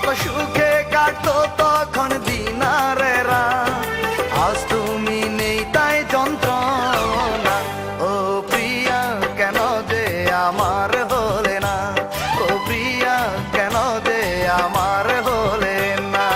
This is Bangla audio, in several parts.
কত সুখে কাটতো তখন দিন আর রাত। আজ তুমি নেই তাই যন্ত্রণা। ও প্রিয়া কেন যে আমার হলে না, ও প্রিয়া কেন যে আমার হলে না।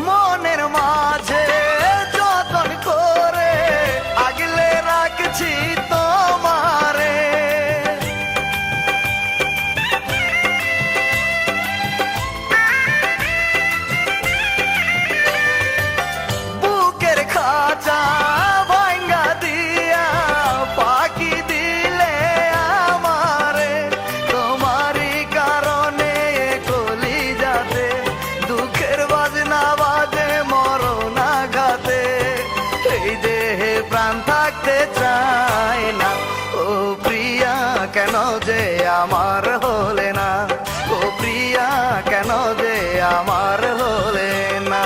মনের মাঝে যতন করে আগলে রাখছি তোমারে। বুকের খাঁচা ভাঙ্গা দিয়া পাখি দিলে আমারে। তোমারই কারণে কলিজাতে দুঃখের বাজনা বাজে মরণ আঘাতে। এই দেহে প্রাণ থাকতে চায় না। ও প্রিয়া কেন যে আমার হলে না, ও প্রিয়া কেন যে আমার হলে না।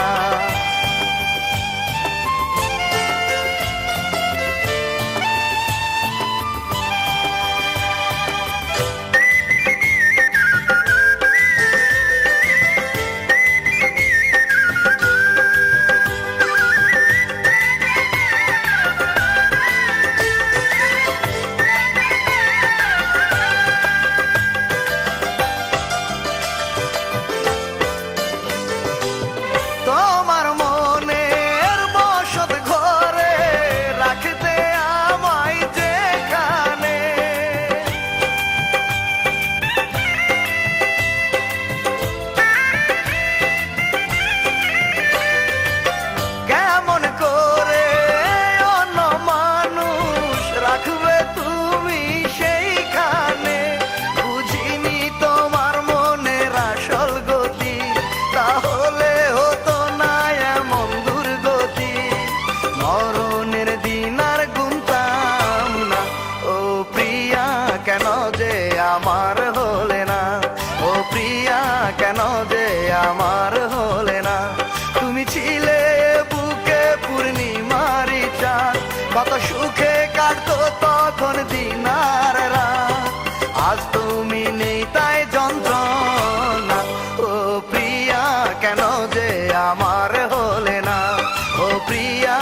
তোমার মনের বসত ঘরে রাখতে আমায় যেখানে। কেমন করে অন্য মানুষ রাখবে তুমি সেইখানে। বুঝিনি তোমার মনের আসল গতি, তাহলে হতো না এমন দুর্গতি। মরণের দিন আর গুনতাম না। ও প্রিয়া কেন যে আমার হলে না, ও প্রিয়া কেন যে আমার হলে না। তুমি ছিলে বুকে পূর্ণিমারি চাঁদ, কত সুখে কাটতো তখন দিন আর রাত। আজ তুমি নেই তাই যন্ত্রণা। ও প্রিয়া কেন যে আমার হলে না, ও প্রিয়া